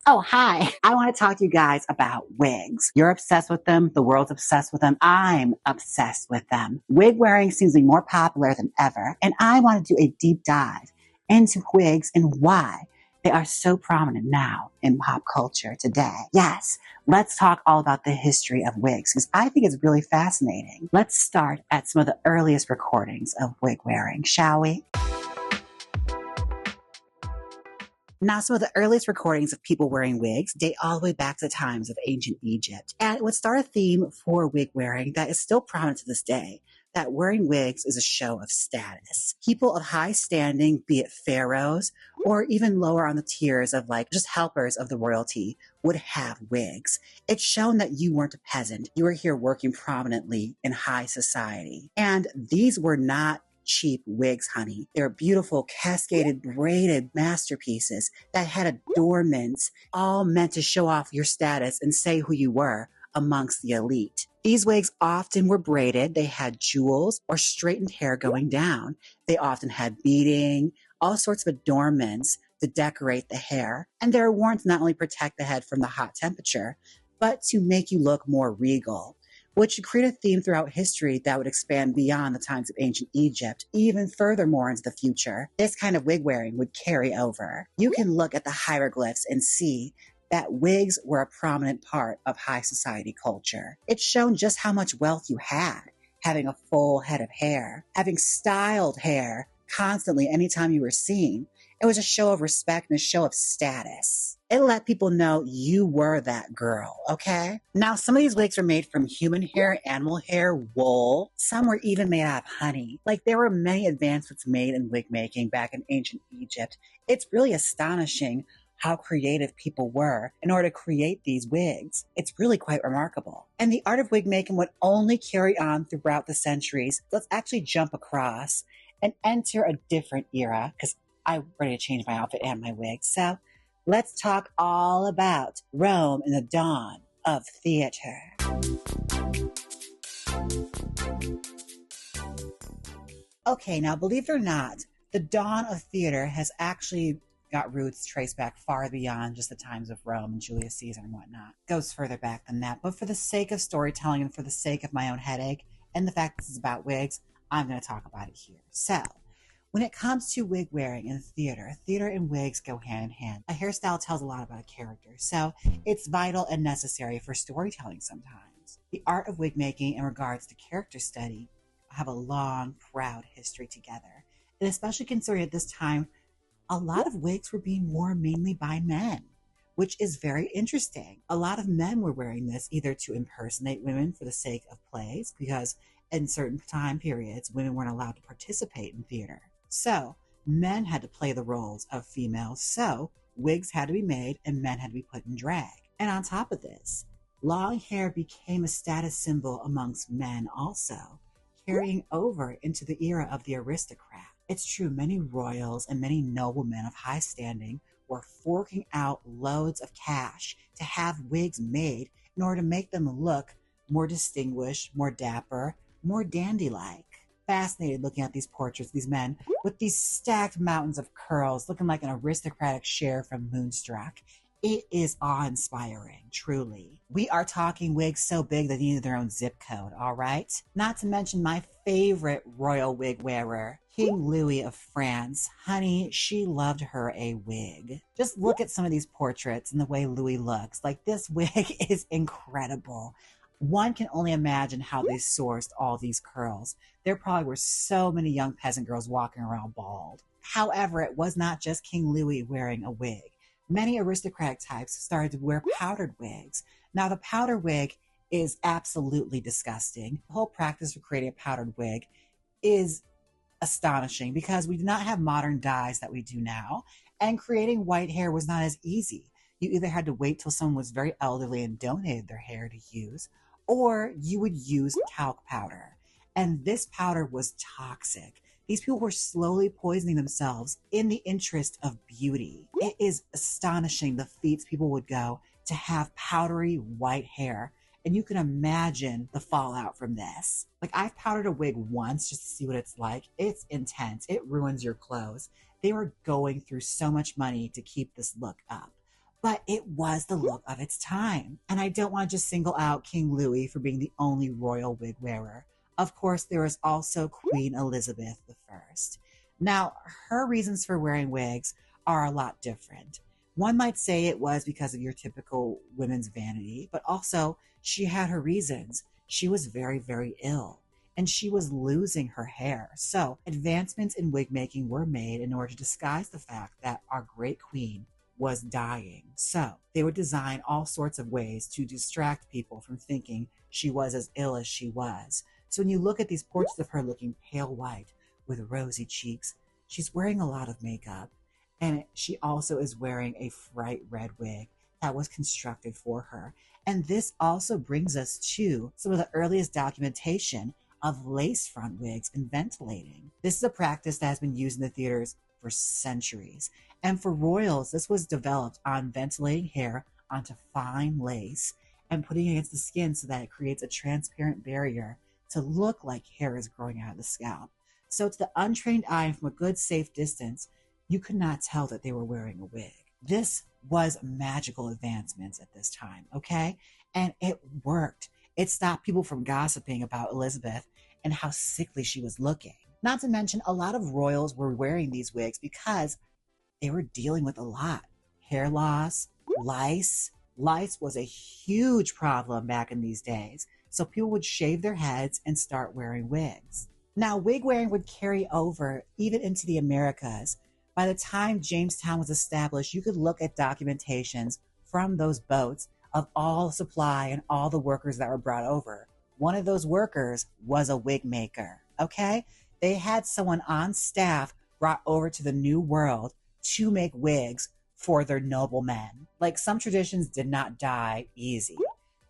Oh, hi. I want to talk to you guys about wigs. You're obsessed with them. The world's obsessed with them. I'm obsessed with them. Wig wearing seems to be more popular than ever. And I want to do a deep dive into wigs and why they are so prominent now in pop culture today. Yes, let's talk all about the history of wigs because I think it's really fascinating. Let's start at some of the earliest recordings of wig wearing, shall we? Now, some of the earliest recordings of people wearing wigs date all the way back to the times of ancient Egypt. And it would start a theme for wig wearing that is still prominent to this day, that wearing wigs is a show of status. People of high standing, be it pharaohs or even lower on the tiers of like just helpers of the royalty, would have wigs. It's shown that you weren't a peasant. You were here working prominently in high society. And these were not cheap wigs, honey. They were beautiful, cascaded, braided masterpieces that had adornments, all meant to show off your status and say who you were amongst the elite. These wigs often were braided. They had jewels or straightened hair going down. They often had beading, all sorts of adornments to decorate the hair. And they were worn to not only protect the head from the hot temperature, but to make you look more regal, which would create a theme throughout history that would expand beyond the times of ancient Egypt, even furthermore into the future. This kind of wig wearing would carry over. You can look at the hieroglyphs and see that wigs were a prominent part of high society culture. It's shown just how much wealth you had, having a full head of hair, having styled hair constantly anytime you were seen. It was a show of respect and a show of status. It let people know you were that girl, okay? Now, some of these wigs were made from human hair, animal hair, wool. Some were even made out of honey. Like, there were many advancements made in wig making back in ancient Egypt. It's really astonishing how creative people were in order to create these wigs. It's really quite remarkable. And the art of wig making would only carry on throughout the centuries. Let's actually jump across and enter a different era, because I'm ready to change my outfit and my wig. So let's talk all about Rome and the dawn of theater. Okay, now believe it or not, the dawn of theater has actually got roots traced back far beyond just the times of Rome and Julius Caesar and whatnot. It goes further back than that. But for the sake of storytelling and for the sake of my own headache and the fact this is about wigs, I'm going to talk about it here. So, when it comes to wig wearing in theater and wigs go hand in hand. A hairstyle tells a lot about a character, so it's vital and necessary for storytelling sometimes. The art of wig making in regards to character study have a long, proud history together. And especially considering at this time, a lot of wigs were being worn mainly by men, which is very interesting. A lot of men were wearing this either to impersonate women for the sake of plays, because in certain time periods, women weren't allowed to participate in theater. So men had to play the roles of females, so wigs had to be made and men had to be put in drag. And on top of this, long hair became a status symbol amongst men also, carrying over into the era of the aristocrat. It's true, many royals and many noblemen of high standing were forking out loads of cash to have wigs made in order to make them look more distinguished, more dapper, more dandy-like. Fascinated looking at these portraits, these men with these stacked mountains of curls, looking like an aristocratic Cher from Moonstruck. It is awe-inspiring, truly. We are talking wigs so big they needed their own zip code, all right? Not to mention my favorite royal wig wearer, King Louis of France. Honey, she loved her a wig. Just look at some of these portraits and the way Louis looks. Like, this wig is incredible. One can only imagine how they sourced all these curls. There probably were so many young peasant girls walking around bald. However, it was not just King Louis wearing a wig. Many aristocratic types started to wear powdered wigs. Now, the powder wig is absolutely disgusting. The whole practice of creating a powdered wig is astonishing because we do not have modern dyes that we do now, and creating white hair was not as easy. You either had to wait till someone was very elderly and donated their hair to use, or you would use talc powder. And this powder was toxic. These people were slowly poisoning themselves in the interest of beauty. It is astonishing the feats people would go to have powdery white hair. And you can imagine the fallout from this. Like, I've powdered a wig once just to see what it's like. It's intense. It ruins your clothes. They were going through so much money to keep this look up. But it was the look of its time. And I don't want to just single out King Louis for being the only royal wig wearer. Of course, there was also Queen Elizabeth I. Now, her reasons for wearing wigs are a lot different. One might say it was because of your typical women's vanity, but also she had her reasons. She was very, very ill and she was losing her hair. So advancements in wig making were made in order to disguise the fact that our great queen was dying. So they would design all sorts of ways to distract people from thinking she was as ill as she was. So when you look at these portraits of her looking pale white with rosy cheeks, she's wearing a lot of makeup. And she also is wearing a bright red wig that was constructed for her. And this also brings us to some of the earliest documentation of lace front wigs and ventilating. This is a practice that has been used in the theaters for centuries. And for royals, this was developed on ventilating hair onto fine lace and putting it against the skin so that it creates a transparent barrier to look like hair is growing out of the scalp. So to the untrained eye and from a good safe distance, you could not tell that they were wearing a wig. This was magical advancements at this time, okay? And it worked. It stopped people from gossiping about Elizabeth and how sickly she was looking. Not to mention, a lot of royals were wearing these wigs because they were dealing with a lot. Hair loss, lice. Lice was a huge problem back in these days. So people would shave their heads and start wearing wigs. Now, wig wearing would carry over even into the Americas. By the time Jamestown was established, you could look at documentations from those boats of all supply and all the workers that were brought over. One of those workers was a wig maker, okay? They had someone on staff brought over to the New World to make wigs for their noblemen. Like, some traditions did not die easy.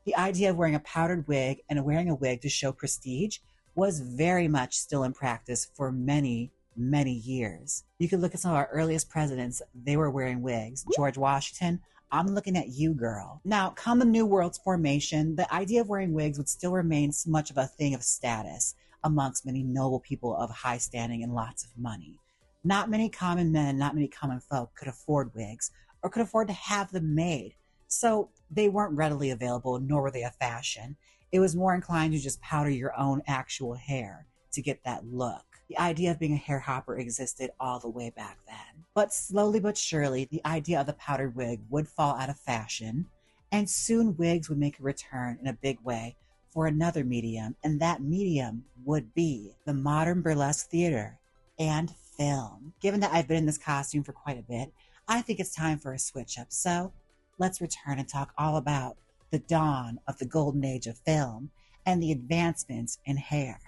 The idea of wearing a powdered wig and wearing a wig to show prestige was very much still in practice for many years. You could look at some of our earliest presidents, they were wearing wigs. George Washington, I'm looking at you, girl. Now, come the New World's formation, the idea of wearing wigs would still remain much of a thing of status amongst many noble people of high standing and lots of money. Not many common men, not many common folk could afford wigs or could afford to have them made. So they weren't readily available, nor were they a fashion. It was more inclined to just powder your own actual hair to get that look. The idea of being a hair hopper existed all the way back then. But slowly but surely, the idea of the powdered wig would fall out of fashion, and soon wigs would make a return in a big way for another medium, and that medium would be the modern burlesque theater and film. Given that I've been in this costume for quite a bit, I think it's time for a switch up. So let's return and talk all about the dawn of the golden age of film and the advancements in hair.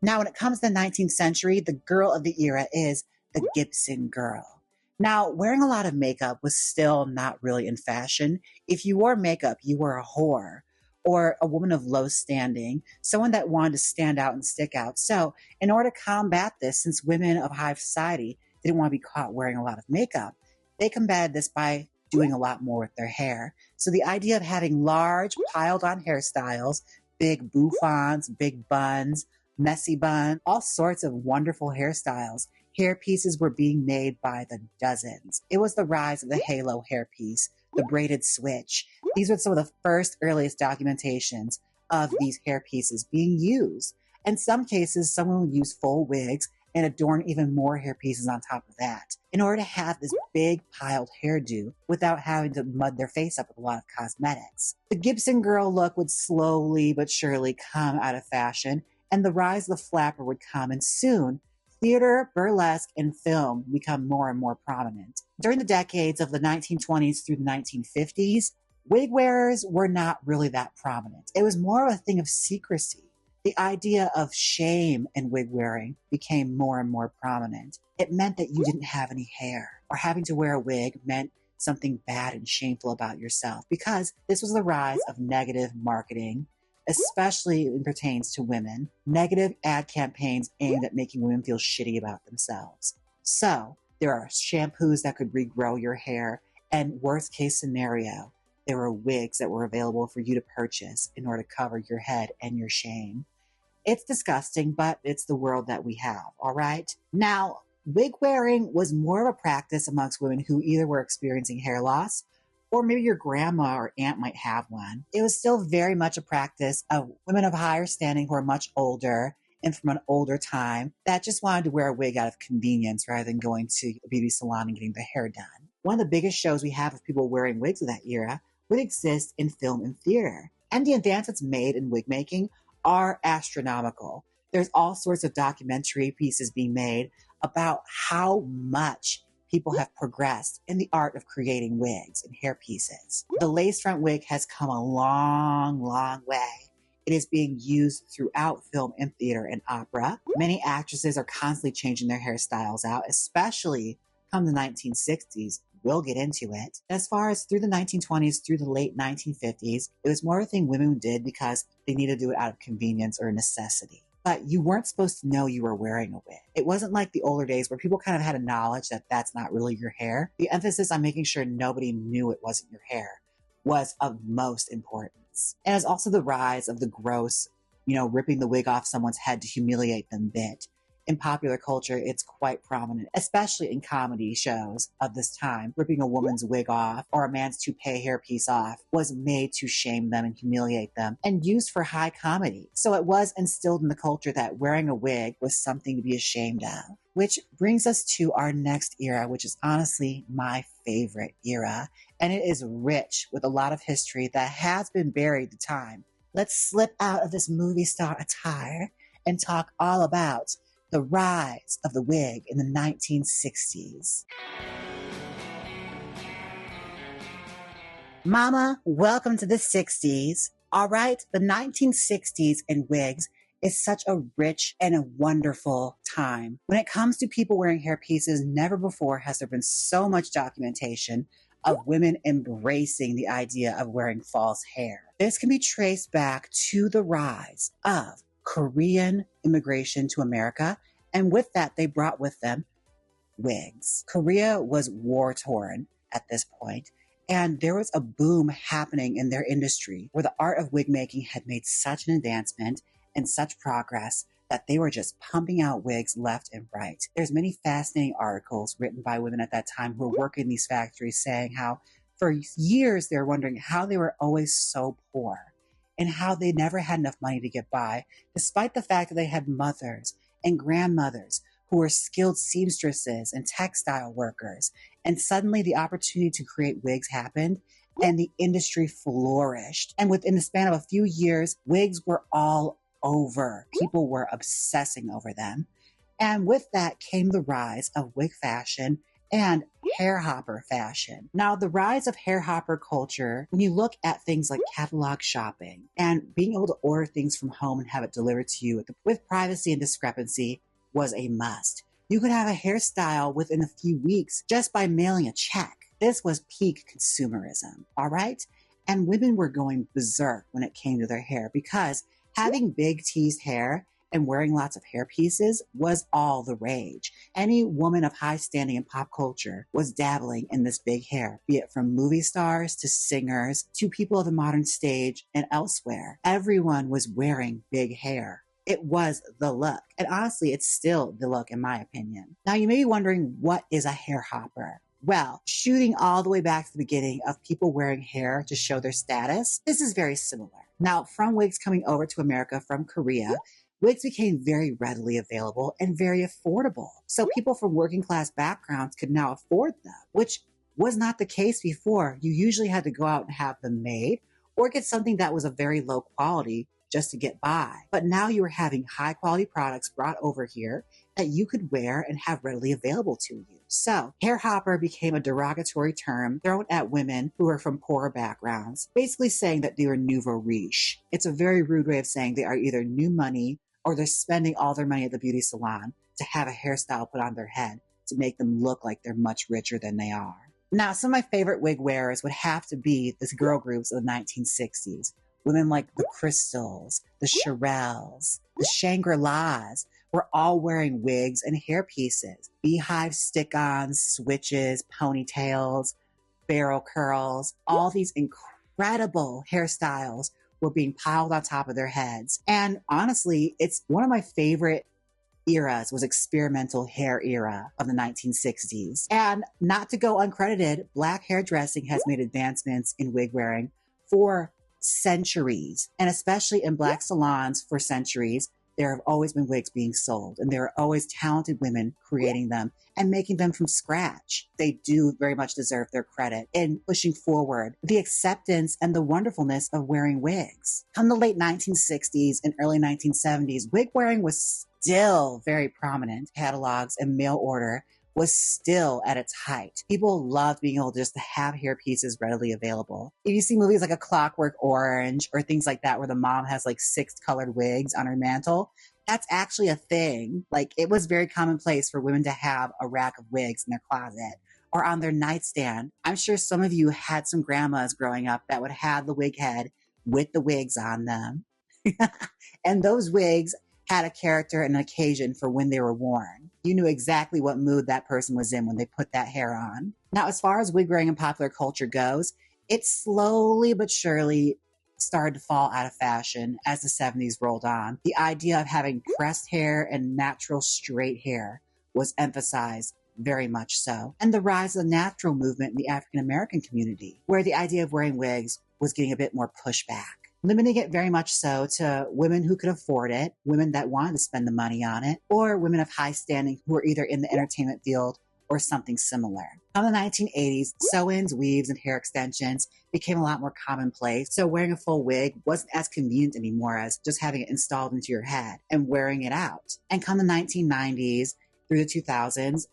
Now, when it comes to the 19th century, the girl of the era is the Gibson girl. Now, wearing a lot of makeup was still not really in fashion. If you wore makeup, you were a whore or a woman of low standing, someone that wanted to stand out and stick out. So in order to combat this, since women of high society didn't want to be caught wearing a lot of makeup, they combated this by doing a lot more with their hair. So the idea of having large piled on hairstyles, big bouffants, big buns, messy bun, all sorts of wonderful hairstyles. Hair pieces were being made by the dozens. It was the rise of the halo hairpiece, the braided switch. These were some of the first earliest documentations of these hair pieces being used. In some cases, someone would use full wigs and adorn even more hair pieces on top of that in order to have this big piled hairdo without having to mud their face up with a lot of cosmetics. The Gibson girl look would slowly but surely come out of fashion, and the rise of the flapper would come, and soon theater, burlesque, and film become more and more prominent. During the decades of the 1920s through the 1950s, wig wearers were not really that prominent. It was more of a thing of secrecy. The idea of shame in wig wearing became more and more prominent. It meant that you didn't have any hair, or having to wear a wig meant something bad and shameful about yourself, because this was the rise of negative marketing, especially when it pertains to women, negative ad campaigns aimed at making women feel shitty about themselves. So there are shampoos that could regrow your hair, and worst case scenario, there were wigs that were available for you to purchase in order to cover your head and your shame. It's disgusting, but it's the world that we have, all right? Now, wig wearing was more of a practice amongst women who either were experiencing hair loss or maybe your grandma or aunt might have one. It was still very much a practice of women of higher standing who are much older and from an older time that just wanted to wear a wig out of convenience rather than going to a beauty salon and getting their hair done. One of the biggest shows we have of people wearing wigs of that era would exist in film and theater. And the advances made in wig making are astronomical. There's all sorts of documentary pieces being made about how much people have progressed in the art of creating wigs and hair pieces. The lace front wig has come a long, long way. It is being used throughout film and theater and opera. Many actresses are constantly changing their hairstyles out, especially come the 1960s. We'll get into it. As far as through the 1920s, through the late 1950s, it was more a thing women did because they needed to do it out of convenience or necessity. But you weren't supposed to know you were wearing a wig. It wasn't like the older days where people kind of had a knowledge that that's not really your hair. The emphasis on making sure nobody knew it wasn't your hair was of most importance. And it's also the rise of the gross, ripping the wig off someone's head to humiliate them bit. In popular culture, it's quite prominent, especially in comedy shows of this time. Ripping a woman's wig off or a man's toupee hairpiece off was made to shame them and humiliate them and used for high comedy. So it was instilled in the culture that wearing a wig was something to be ashamed of. Which brings us to our next era, which is honestly my favorite era. And it is rich with a lot of history that has been buried to time. Let's slip out of this movie star attire and talk all about the rise of the wig in the 1960s. Mama, welcome to the 60s. All right, the 1960s in wigs is such a rich and a wonderful time. When it comes to people wearing hair pieces, never before has there been so much documentation of women embracing the idea of wearing false hair. This can be traced back to the rise of Korean immigration to America, and with that, they brought with them wigs. Korea was war-torn at this point, and there was a boom happening in their industry where the art of wig making had made such an advancement and such progress that they were just pumping out wigs left and right. There's many fascinating articles written by women at that time who were working in these factories saying how for years they were wondering how they were always so poor and how they never had enough money to get by, despite the fact that they had mothers and grandmothers who were skilled seamstresses and textile workers. And suddenly the opportunity to create wigs happened and the industry flourished. And within the span of a few years, wigs were all over. People were obsessing over them. And with that came the rise of wig fashion and hair hopper fashion. Now, the rise of hair hopper culture, when you look at things like catalog shopping and being able to order things from home and have it delivered to you with privacy and discrepancy was a must. You could have a hairstyle within a few weeks just by mailing a check. This was peak consumerism, all right? And women were going berserk when it came to their hair because having big teased hair and wearing lots of hair pieces was all the rage. Any woman of high standing in pop culture was dabbling in this big hair, be it from movie stars to singers to people of the modern stage and elsewhere. Everyone was wearing big hair. It was the look. And honestly, it's still the look in my opinion. Now you may be wondering, what is a hair hopper? Well, shooting all the way back to the beginning of people wearing hair to show their status, this is very similar. Now, from wigs coming over to America from Korea, wigs became very readily available and very affordable. So people from working class backgrounds could now afford them, which was not the case before. You usually had to go out and have them made or get something that was of very low quality just to get by. But now you were having high quality products brought over here that you could wear and have readily available to you. So hair hopper became a derogatory term thrown at women who are from poorer backgrounds, basically saying that they were nouveau riche. It's a very rude way of saying they are either new money or they're spending all their money at the beauty salon to have a hairstyle put on their head to make them look like they're much richer than they are. Now, some of my favorite wig wearers would have to be the girl groups of the 1960s. Women like the Crystals, the Shirelles, the Shangri-Las were all wearing wigs and hair pieces. Beehive stick-ons, switches, ponytails, barrel curls, all these incredible hairstyles were being piled on top of their heads. And honestly, it's one of my favorite eras was experimental hair era of the 1960s. And not to go uncredited, Black hairdressing has made advancements in wig wearing for centuries, and especially in Black salons for centuries. There have always been wigs being sold, and there are always talented women creating them and making them from scratch. They do very much deserve their credit in pushing forward the acceptance and the wonderfulness of wearing wigs. Come the late 1960s and early 1970s, wig wearing was still very prominent. Catalogs and mail order was still at its height. People loved being able just to have hair pieces readily available. If you see movies like A Clockwork Orange or things like that, where the mom has like 6 colored wigs on her mantle, that's actually a thing. Like, it was very commonplace for women to have a rack of wigs in their closet or on their nightstand. I'm sure some of you had some grandmas growing up that would have the wig head with the wigs on them. And those wigs had a character and an occasion for when they were worn. You knew exactly what mood that person was in when they put that hair on. Now, as far as wig wearing in popular culture goes, it slowly but surely started to fall out of fashion as the 70s rolled on. The idea of having pressed hair and natural straight hair was emphasized very much so. And the rise of the natural movement in the African American community, where the idea of wearing wigs was getting a bit more pushback, limiting it very much so to women who could afford it, women that wanted to spend the money on it, or women of high standing who were either in the entertainment field or something similar. In the 1980s, sew-ins, weaves, and hair extensions became a lot more commonplace, so wearing a full wig wasn't as convenient anymore as just having it installed into your head and wearing it out. And come the 1990s through the 2000s,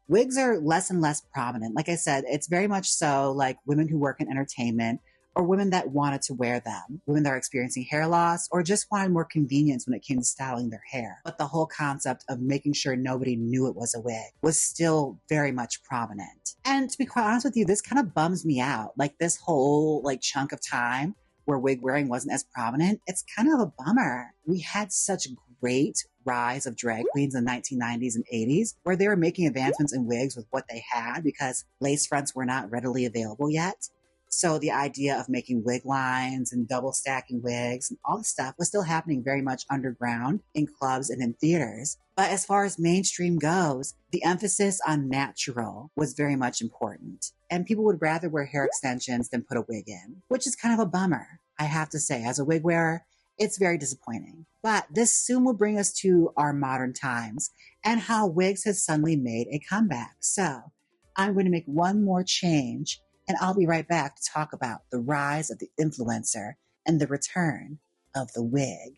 wigs are less and less prominent. Like I said, it's very much so like women who work in entertainment or women that wanted to wear them, women that are experiencing hair loss or just wanted more convenience when it came to styling their hair. But the whole concept of making sure nobody knew it was a wig was still very much prominent. And to be quite honest with you, this kind of bums me out. Like, this whole chunk of time where wig wearing wasn't as prominent, it's kind of a bummer. We had such great rise of drag queens in the 1990s and 80s, where they were making advancements in wigs with what they had because lace fronts were not readily available yet. So the idea of making wig lines and double stacking wigs and all this stuff was still happening very much underground in clubs and in theaters. But as far as mainstream goes, the emphasis on natural was very much important. And people would rather wear hair extensions than put a wig in, which is kind of a bummer, I have to say. As a wig wearer, it's very disappointing. But this soon will bring us to our modern times and how wigs has suddenly made a comeback. So I'm going to make one more change, and I'll be right back to talk about the rise of the influencer and the return of the wig.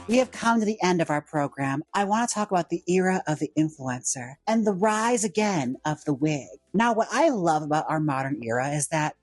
We have come to the end of our program. I want to talk about the era of the influencer and the rise again of the wig. Now, what I love about our modern era is that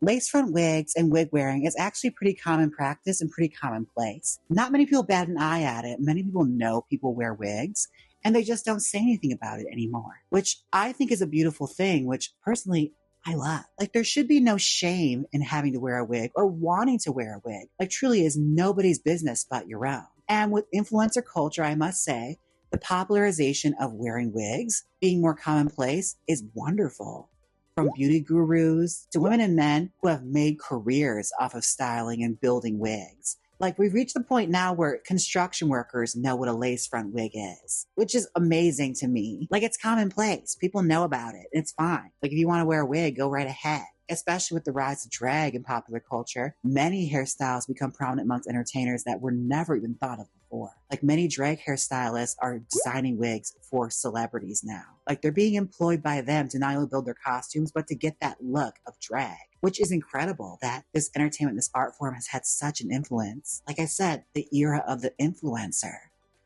lace front wigs and wig wearing is actually pretty common practice and pretty commonplace. Not many people bat an eye at it. Many people know people wear wigs, and they just don't say anything about it anymore, which I think is a beautiful thing, which personally I love. Like, there should be no shame in having to wear a wig or wanting to wear a wig. Like, truly is nobody's business but your own. And with influencer culture, I must say, the popularization of wearing wigs being more commonplace is wonderful. From beauty gurus to women and men who have made careers off of styling and building wigs. Like, we've reached the point now where construction workers know what a lace front wig is, which is amazing to me. Like, it's commonplace. People know about it. It's fine. Like, if you want to wear a wig, go right ahead. Especially with the rise of drag in popular culture, many hairstyles become prominent amongst entertainers that were never even thought of before. Like, many drag hairstylists are designing wigs for celebrities now. Like, they're being employed by them to not only build their costumes, but to get that look of drag, which is incredible that this entertainment, this art form has had such an influence. Like I said, the era of the influencer.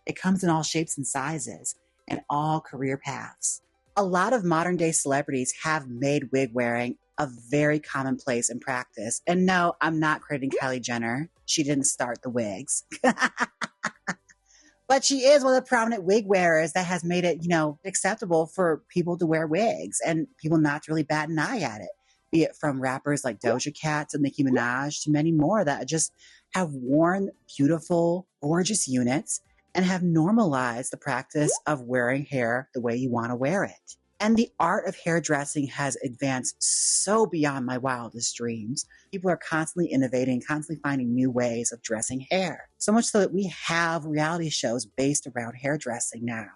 It comes in all shapes and sizes and all career paths. A lot of modern day celebrities have made wig wearing a very commonplace in practice. And no, I'm not crediting Kylie Jenner. She didn't start the wigs. But she is one of the prominent wig wearers that has made it, acceptable for people to wear wigs and people not to really bat an eye at it. Be it from rappers like Doja Cat to Nicki Minaj to many more that just have worn beautiful, gorgeous units and have normalized the practice of wearing hair the way you want to wear it. And the art of hairdressing has advanced so beyond my wildest dreams. People are constantly innovating, constantly finding new ways of dressing hair. So much so that we have reality shows based around hairdressing now.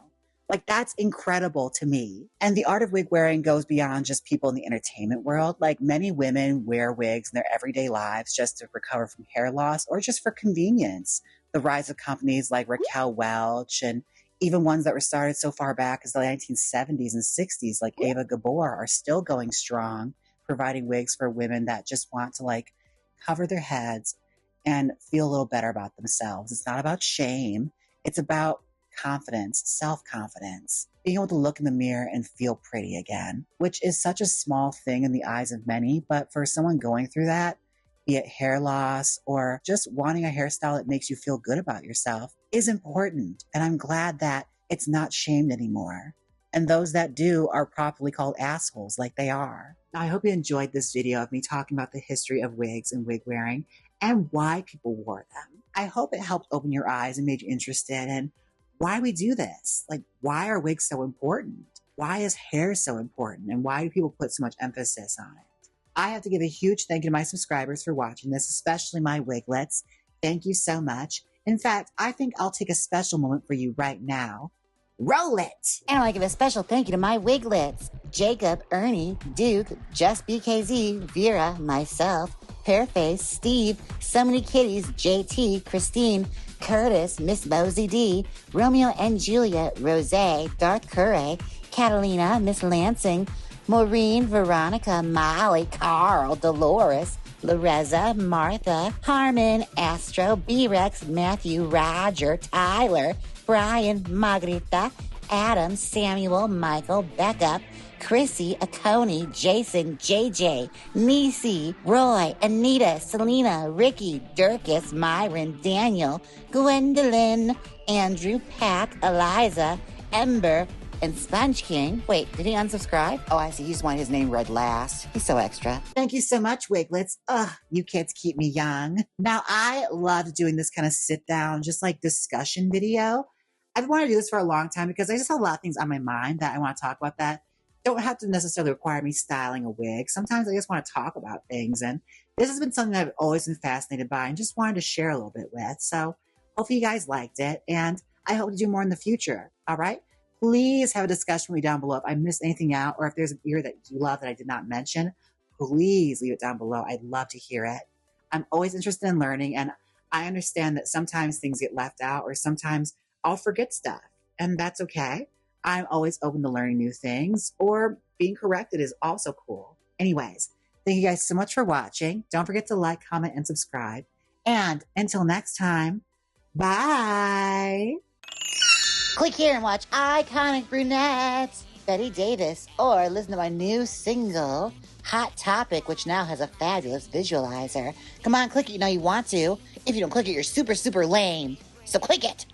Like, that's incredible to me. And the art of wig wearing goes beyond just people in the entertainment world. Like, many women wear wigs in their everyday lives just to recover from hair loss or just for convenience. The rise of companies like Raquel Welch and even ones that were started so far back as the 1970s and 60s, like Ava Gabor, are still going strong, providing wigs for women that just want to like cover their heads and feel a little better about themselves. It's not about shame. It's about confidence, self-confidence, being able to look in the mirror and feel pretty again, which is such a small thing in the eyes of many. But for someone going through that, be it hair loss or just wanting a hairstyle that makes you feel good about yourself, is important. And I'm glad that it's not shamed anymore. And those that do are properly called assholes, like they are. Now, I hope you enjoyed this video of me talking about the history of wigs and wig wearing and why people wore them. I hope it helped open your eyes and made you interested in why we do this. Like, why are wigs so important? Why is hair so important? And why do people put so much emphasis on it? I have to give a huge thank you to my subscribers for watching this, especially my wiglets. Thank you so much. In fact, I think I'll take a special moment for you right now. Roll it! And I want to give a special thank you to my wiglets. Jacob, Ernie, Duke, Just BKZ, Vera, myself, Pearface, Steve, So Many Kitties, JT, Christine, Curtis, Miss Mosey D, Romeo and Juliet, Rose, Darth Curray, Catalina, Miss Lansing, Maureen, Veronica, Molly, Carl, Dolores, Loreza, Martha, Harmon, Astro, B-Rex, Matthew, Roger, Tyler, Brian, Margarita, Adam, Samuel, Michael, Becca, Chrissy, Akoni, Jason, JJ, Nisi, Roy, Anita, Selena, Ricky, Dirkus, Myron, Daniel, Gwendolyn, Andrew, Pack, Eliza, Ember, and Sponge King. Wait, did he unsubscribe? Oh, I see. He just wanted his name read last. He's so extra. Thank you so much, wiglets. Ugh, you kids keep me young. Now, I loved doing this kind of sit down, just like discussion video. I've wanted to do this for a long time because I just have a lot of things on my mind that I want to talk about that don't have to necessarily require me styling a wig. Sometimes I just want to talk about things. And this has been something I've always been fascinated by and just wanted to share a little bit with. So hopefully you guys liked it. And I hope to do more in the future. All right. Please have a discussion with me down below. If I missed anything out or if there's an ear that you love that I did not mention, please leave it down below. I'd love to hear it. I'm always interested in learning. And I understand that sometimes things get left out or sometimes I'll forget stuff. And that's okay. I'm always open to learning new things, or being corrected is also cool. Anyways, thank you guys so much for watching. Don't forget to like, comment, and subscribe. And until next time, bye. Click here and watch Iconic Brunettes, Betty Davis, or listen to my new single, Hot Topic, which now has a fabulous visualizer. Come on, click it, you know you want to. If you don't click it, you're super, super lame. So click it.